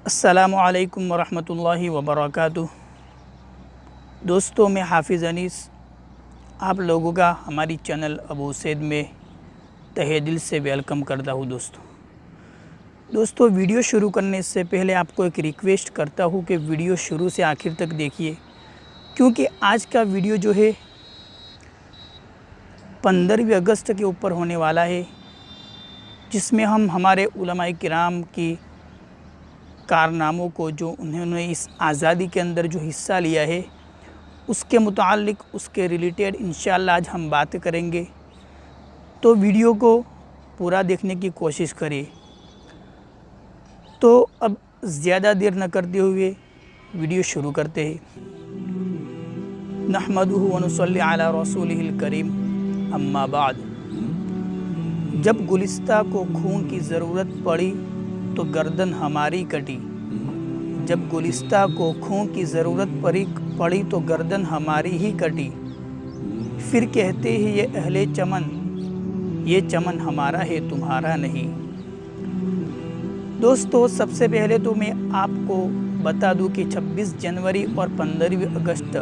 السلام علیکم ورحمۃ اللہ وبرکاتہ۔ دوستوں، میں حافظ انیس آپ لوگوں کا ہماری چینل ابو سید میں تہہ دل سے ویلکم کرتا ہوں۔ دوستوں ویڈیو شروع کرنے سے پہلے آپ کو ایک ریکویسٹ کرتا ہوں کہ ویڈیو شروع سے آخر تک دیکھیے، کیونکہ آج کا ویڈیو جو ہے 15 اگست کے اوپر ہونے والا ہے، جس میں ہم ہمارے علماء کرام کی کارناموں کو، جو انہوں نے اس آزادی کے اندر جو حصہ لیا ہے، اس کے متعلق، اس کے ریلیٹڈ انشاءاللہ آج ہم بات کریں گے۔ تو ویڈیو کو پورا دیکھنے کی کوشش کریں۔ تو اب زیادہ دیر نہ کرتے ہوئے ویڈیو شروع کرتے ہیں۔ نحمدہ ونصلی علی رسولہ الکریم، اما بعد۔ جب گلستہ کو خون کی ضرورت پڑی تو گردن ہماری کٹی، جب گلستہ کو خون کی ضرورت پڑی تو گردن ہماری ہی کٹی، پھر کہتے ہیں یہ اہل چمن، یہ چمن ہمارا ہے تمہارا نہیں۔ دوستو، سب سے پہلے تو میں آپ کو بتا دوں کہ 26 جنوری اور 15 اگست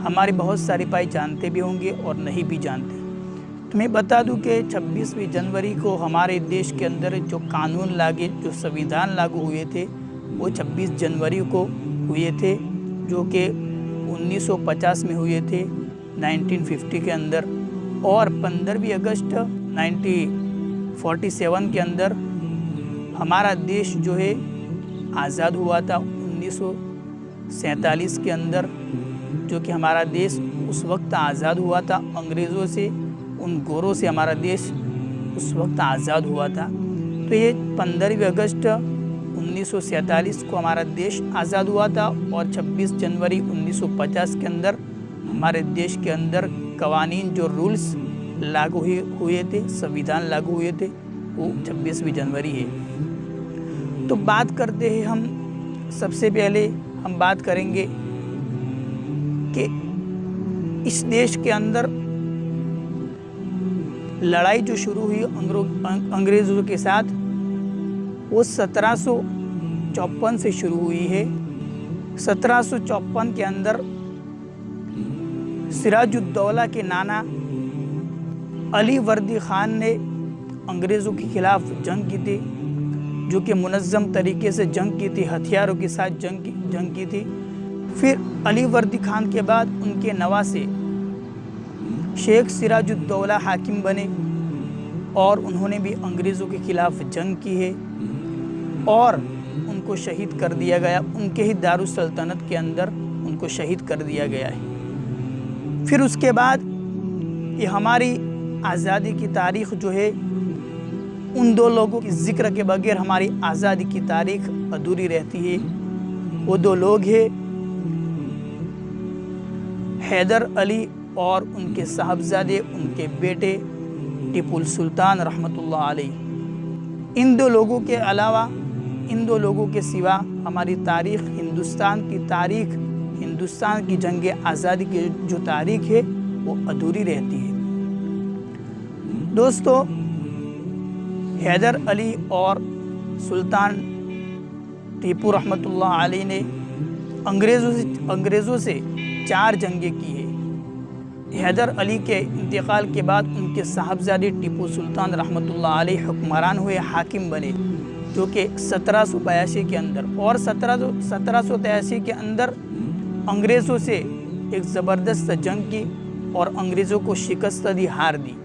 ہمارے بہت سارے بھائی جانتے بھی ہوں گے اور نہیں بھی جانتے۔ تو میں بتا دوں کہ 26 جنوری کو ہمارے دیش کے اندر جو قانون لاگے، جو سویدھان لاگو ہوئے تھے، وہ 26 جنوری کو ہوئے تھے، جو کہ 1950 میں ہوئے تھے، 1950 کے اندر، اور 15 اگست 1947 کے اندر ہمارا دیش جو ہے آزاد ہوا تھا۔ 1947 کے اندر جو کہ ہمارا دیش اس وقت آزاد ہوا تھا انگریزوں سے، ان گوروں سے ہمارا دیش اس وقت آزاد ہوا تھا۔ تو یہ 15 اگست 1947 کو ہمارا دیش آزاد ہوا تھا، اور 26 جنوری 1950 کے اندر ہمارے دیش کے اندر قوانین، جو رولز لاگو ہوئے تھے، سویدھان لاگو ہوئے تھے، وہ 26 جنوری ہے۔ تو بات کرتے ہیں ہم، سب سے پہلے ہم بات کریں گے کہ اس دیش کے اندر لڑائی جو شروع ہوئی انگریزوں کے ساتھ، وہ 1754 سے شروع ہوئی ہے۔ 1754 کے اندر سراج الدولہ کے نانا علی وردی خان نے انگریزوں کے خلاف جنگ کی تھی، جو کہ منظم طریقے سے جنگ کی تھی، ہتھیاروں کے ساتھ جنگ کی تھی۔ پھر علی وردی خان کے بعد ان کے نواسے شیخ سراج الدولہ حاکم بنے، اور انہوں نے بھی انگریزوں کے خلاف جنگ کی ہے، اور ان کو شہید کر دیا گیا، ان کے ہی دارالسلطنت کے اندر ان کو شہید کر دیا گیا ہے۔ پھر اس کے بعد یہ ہماری آزادی کی تاریخ جو ہے، ان دو لوگوں کی ذکر کے بغیر ہماری آزادی کی تاریخ ادھوری رہتی ہے۔ وہ دو لوگ ہیں حیدر علی اور ان کے صاحبزادے، ان کے بیٹے ٹیپو سلطان رحمۃ اللہ علیہ۔ ان دو لوگوں کے علاوہ، ان دو لوگوں کے سوا ہماری تاریخ، ہندوستان کی تاریخ، ہندوستان کی جنگ آزادی کی جو تاریخ ہے، وہ ادھوری رہتی ہے۔ دوستو، حیدر علی اور سلطان ٹیپو رحمۃ اللہ علیہ نے انگریزوں سے 4 جنگیں کی ہیں۔ حیدر علی کے انتقال کے بعد ان کے صاحبزادے ٹیپو سلطان رحمۃ اللہ علیہ حکمران ہوئے، حاکم بنے، جو کہ 1782 کے اندر، اور 1783 کے اندر انگریزوں سے ایک زبردست جنگ کی اور انگریزوں کو شکست دی، ہار دی۔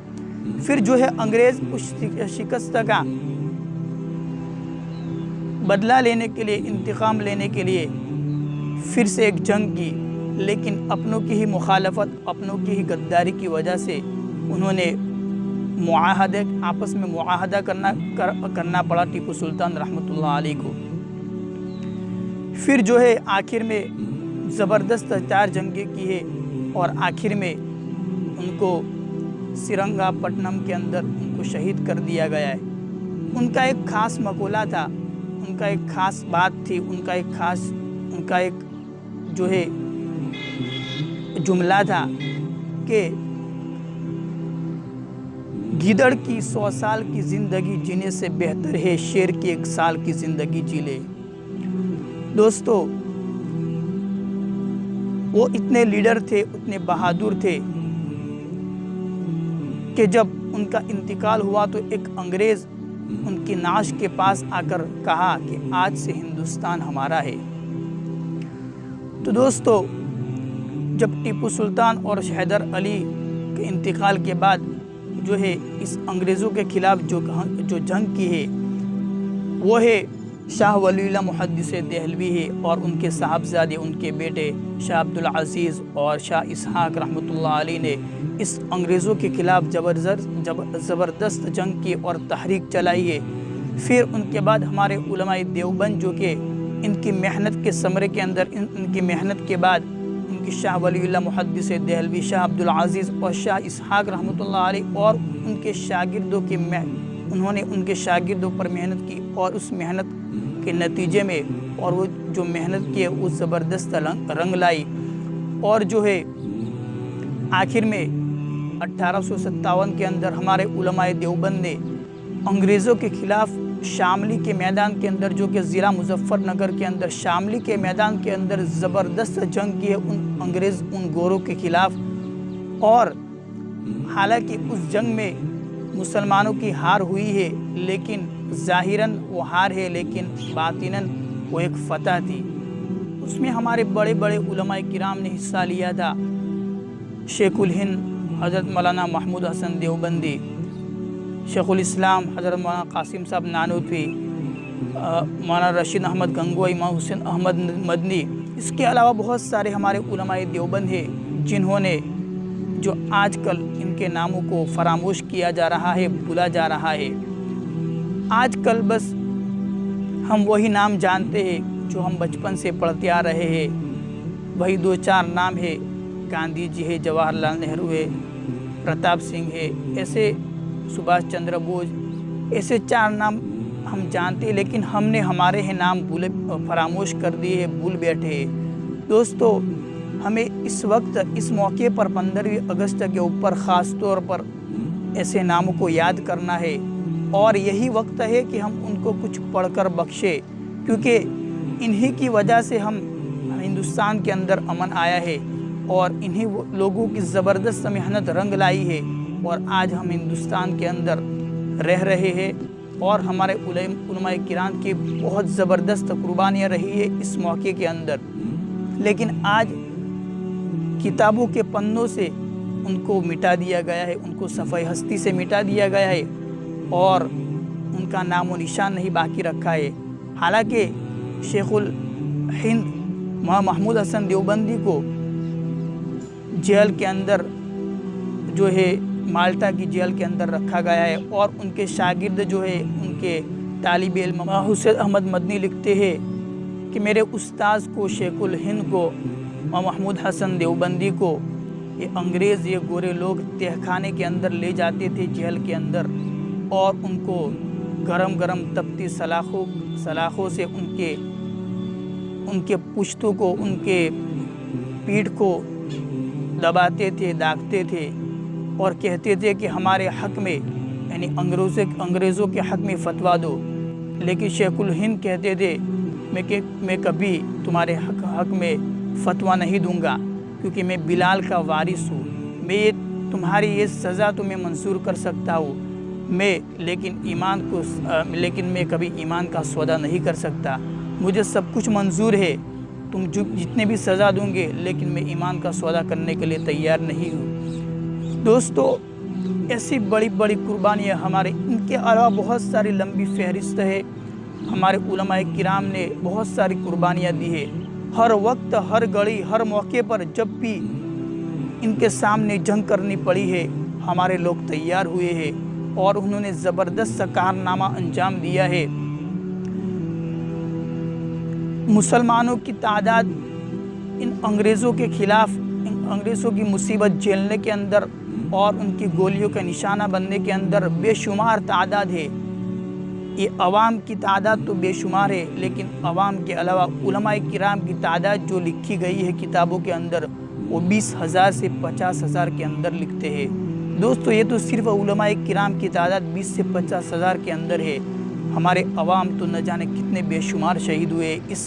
پھر جو ہے انگریز اس شکست کا بدلہ لینے کے لیے، انتقام لینے کے لیے پھر سے ایک جنگ کی، لیکن اپنوں کی ہی مخالفت، اپنوں کی ہی غداری کی وجہ سے انہوں نے آپس میں معاہدہ کرنا پڑا ٹیپو سلطان رحمۃ اللہ علیہ کو۔ پھر جو ہے آخر میں زبردست 4 جنگیں کی ہے، اور آخر میں ان کو سرنگا پٹنم کے اندر ان کو شہید کر دیا گیا ہے۔ ان کا ایک خاص مقولہ تھا، ان کا ایک خاص بات تھی، ان کا ایک جو ہے جملہ تھا کہ گیدڑ کی 100 سال کی زندگی جینے سے بہتر ہے شیر کی 1 سال کی زندگی جی لے۔ دوستو وہ اتنے لیڈر تھے، اتنے بہادر تھے کہ جب ان کا انتقال ہوا تو ایک انگریز ان کی نعش کے پاس آ کر کہا کہ آج سے ہندوستان ہمارا ہے۔ تو دوستو جب ٹیپو سلطان اور حیدر علی کے انتقال کے بعد جو ہے اس انگریزوں کے خلاف جو جنگ کی ہے وہ ہے شاہ ولی اللہ محدث دہلوی ہے اور ان کے صاحبزادے ان کے بیٹے شاہ عبدالعزیز اور شاہ اسحاق رحمۃ اللہ علیہ نے اس انگریزوں کے خلاف زبردست جنگ کی اور تحریک چلائی ہے۔ پھر ان کے بعد ہمارے علماء دیوبند جو کہ ان کی محنت کے ثمرے کے اندر ان کی محنت کے بعد ان کی شاہ ولی اللہ محدث دہلوی، شاہ عبدالعزیز اور شاہ اسحاق رحمۃ اللہ علیہ اور ان کے شاگردوں کی انہوں نے ان کے شاگردوں پر محنت کی اور اس محنت کے نتیجے میں اور وہ جو محنت کی وہ زبردست رنگ لائی اور جو ہے آخر میں 1857 کے اندر ہمارے علماء دیوبند نے انگریزوں کے خلاف شاملی کے میدان کے اندر جو کہ ضلع مظفر نگر کے اندر شاملی کے میدان کے اندر زبردست جنگ کی ہے ان گوروں کے خلاف، اور حالانکہ اس جنگ میں مسلمانوں کی ہار ہوئی ہے لیکن ظاہراً وہ ہار ہے لیکن باطناً وہ ایک فتح تھی۔ اس میں ہمارے بڑے بڑے علماء کرام نے حصہ لیا تھا، شیخ الہند حضرت مولانا محمود حسن دیوبندی، شیخ الاسلام حضرت مولانا قاسم صاحب نانوتوی، مولانا رشید احمد گنگوئی، مولانا حسین احمد مدنی، اس کے علاوہ بہت سارے ہمارے علماء دیوبند ہیں جنہوں نے جو آج کل ان کے ناموں کو فراموش کیا جا رہا ہے، بھولا جا رہا ہے۔ آج کل بس ہم وہی نام جانتے ہیں جو ہم بچپن سے پڑھتے آ رہے ہیں، وہی دو چار نام ہے، گاندھی جی ہے، جواہر لال نہرو ہے، پرتاپ سنگھ ہے، ایسے سبھاش چندر بوس، ایسے چار نام ہم جانتے ہیں لیکن ہم نے ہمارے ہیں نام فراموش کر دیے ہیں، بھول بیٹھے ہیں۔ دوستو ہمیں اس وقت اس موقع پر 15 اگست کے اوپر خاص طور پر ایسے ناموں کو یاد کرنا ہے اور یہی وقت ہے کہ ہم ان کو کچھ پڑھ کر بخشے، کیونکہ انہی کی وجہ سے ہم ہندوستان کے اندر امن آیا ہے اور انہی لوگوں کی زبردست محنت رنگ لائی ہے اور آج ہم ہندوستان کے اندر رہ رہے ہیں اور ہمارے علماء کرام کی بہت زبردست قربانیاں رہی ہے اس موقع کے اندر، لیکن آج کتابوں کے پنوں سے ان کو مٹا دیا گیا ہے، ان کو صفحہ ہستی سے مٹا دیا گیا ہے اور ان کا نام و نشان نہیں باقی رکھا ہے۔ حالانکہ شیخ الہند محمود حسن دیوبندی کو جیل کے اندر جو ہے مالٹا کی جیل کے اندر رکھا گیا ہے اور ان کے شاگرد جو ہے ان کے طالب علم حسین احمد مدنی لکھتے ہیں کہ میرے استاذ کو شیخ الہند کو محمود حسن دیوبندی کو یہ انگریز یہ گورے لوگ تہہ خانے کے اندر لے جاتے تھے جیل کے اندر اور ان کو گرم گرم تپتی سلاخوں سے ان کے پشتوں کو ان کے پیٹھ کو دباتے تھے، داغتے تھے اور کہتے تھے کہ ہمارے حق میں یعنی انگریزوں کے حق میں فتویٰ دو، لیکن شیخ الہند کہتے تھے میں کبھی تمہارے حق میں فتویٰ نہیں دوں گا کیونکہ میں بلال کا وارث ہوں، میں تمہاری یہ سزا تو میں منظور کر سکتا ہوں لیکن میں کبھی ایمان کا سودا نہیں کر سکتا، مجھے سب کچھ منظور ہے، تم جتنے بھی سزا دوں گے لیکن میں ایمان کا سودا کرنے کے لیے تیار نہیں ہوں۔ دوستو ایسی بڑی بڑی قربانیاں ہمارے ان کے علاوہ بہت ساری لمبی فہرست ہے، ہمارے علماء کرام نے بہت ساری قربانیاں دی ہے، ہر وقت ہر گھڑی ہر موقع پر جب بھی ان کے سامنے جنگ کرنی پڑی ہے ہمارے لوگ تیار ہوئے ہیں اور انہوں نے زبردست کارنامہ انجام دیا ہے۔ مسلمانوں کی تعداد ان انگریزوں کے خلاف ان انگریزوں کی مصیبت جھیلنے کے اندر اور ان کی گولیوں کا نشانہ بننے کے اندر بے شمار تعداد ہے، یہ عوام کی تعداد تو بے شمار ہے لیکن عوام کے علاوہ علماء کرام کی تعداد جو لکھی گئی ہے کتابوں کے اندر وہ 20,000 سے 50,000 کے اندر لکھتے ہیں۔ دوستو یہ تو صرف علماء کرام کی تعداد 20 سے 50,000 کے اندر ہے، ہمارے عوام تو نہ جانے کتنے بے شمار شہید ہوئے اس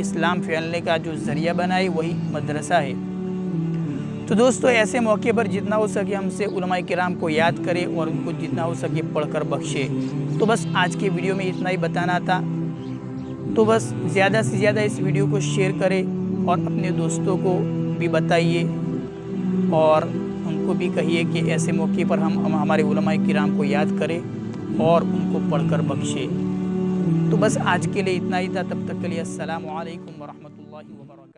اسلام پھیلنے کا جو ذریعہ بنائے وہی مدرسہ ہے۔ تو دوستو ایسے موقع پر جتنا ہو سکے ہم سے علماء کرام کو یاد کرے اور ان کو جتنا ہو سکے پڑھ کر بخشے۔ تو بس آج کے ویڈیو میں اتنا ہی بتانا تھا، تو بس زیادہ سے زیادہ اس ویڈیو کو شیئر کرے اور اپنے دوستوں کو بھی بتائیے اور ان کو بھی کہیے کہ ایسے موقع پر ہم ہمارے علماء کرام کو یاد کریں اور ان کو پڑھ کر بخشے۔ تو بس آج کے لیے اتنا ہی تھا، تب تک کے لیے السلام علیکم ورحمۃ اللہ وبرکاتہ۔